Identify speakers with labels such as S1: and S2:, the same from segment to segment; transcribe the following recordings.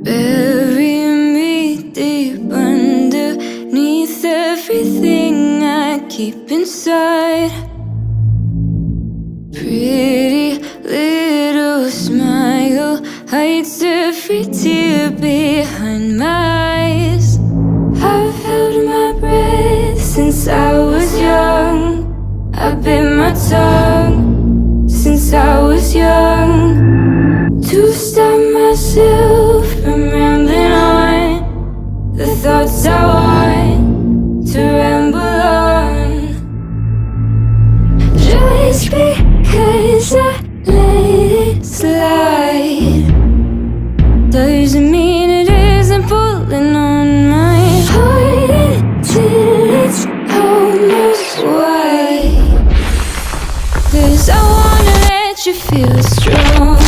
S1: Bury me deep underneath everything I keep inside. Pretty little smile hides every tear behind my eyes. I've held my breath since I was young. I've bit my tongue since I was young, to stop myself from rambling on the thoughts I want to ramble on. Just because I let it slide doesn't mean it isn't pulling on my heart until it's almost white. 'Cause I wanna let you feel strong.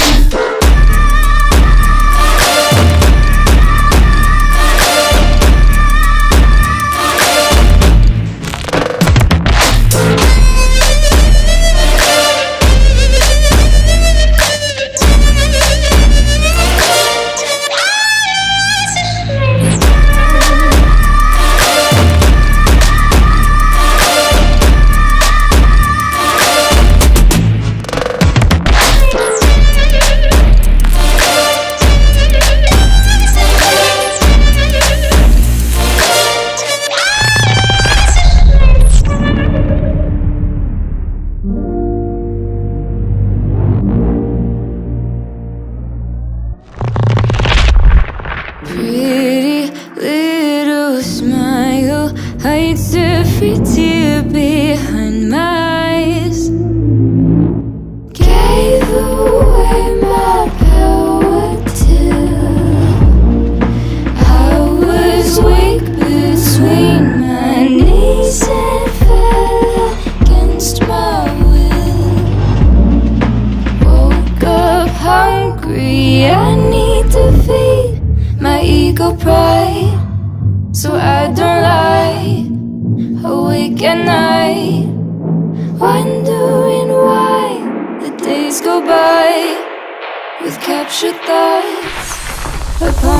S1: Pretty little smile hides every tear behind my eyes. Gave away my power till I was weak between my knees and fell against my will. Woke up hungry, I need to feed my ego pride, so I don't lie awake at night, wondering why the days go by with captured thoughts upon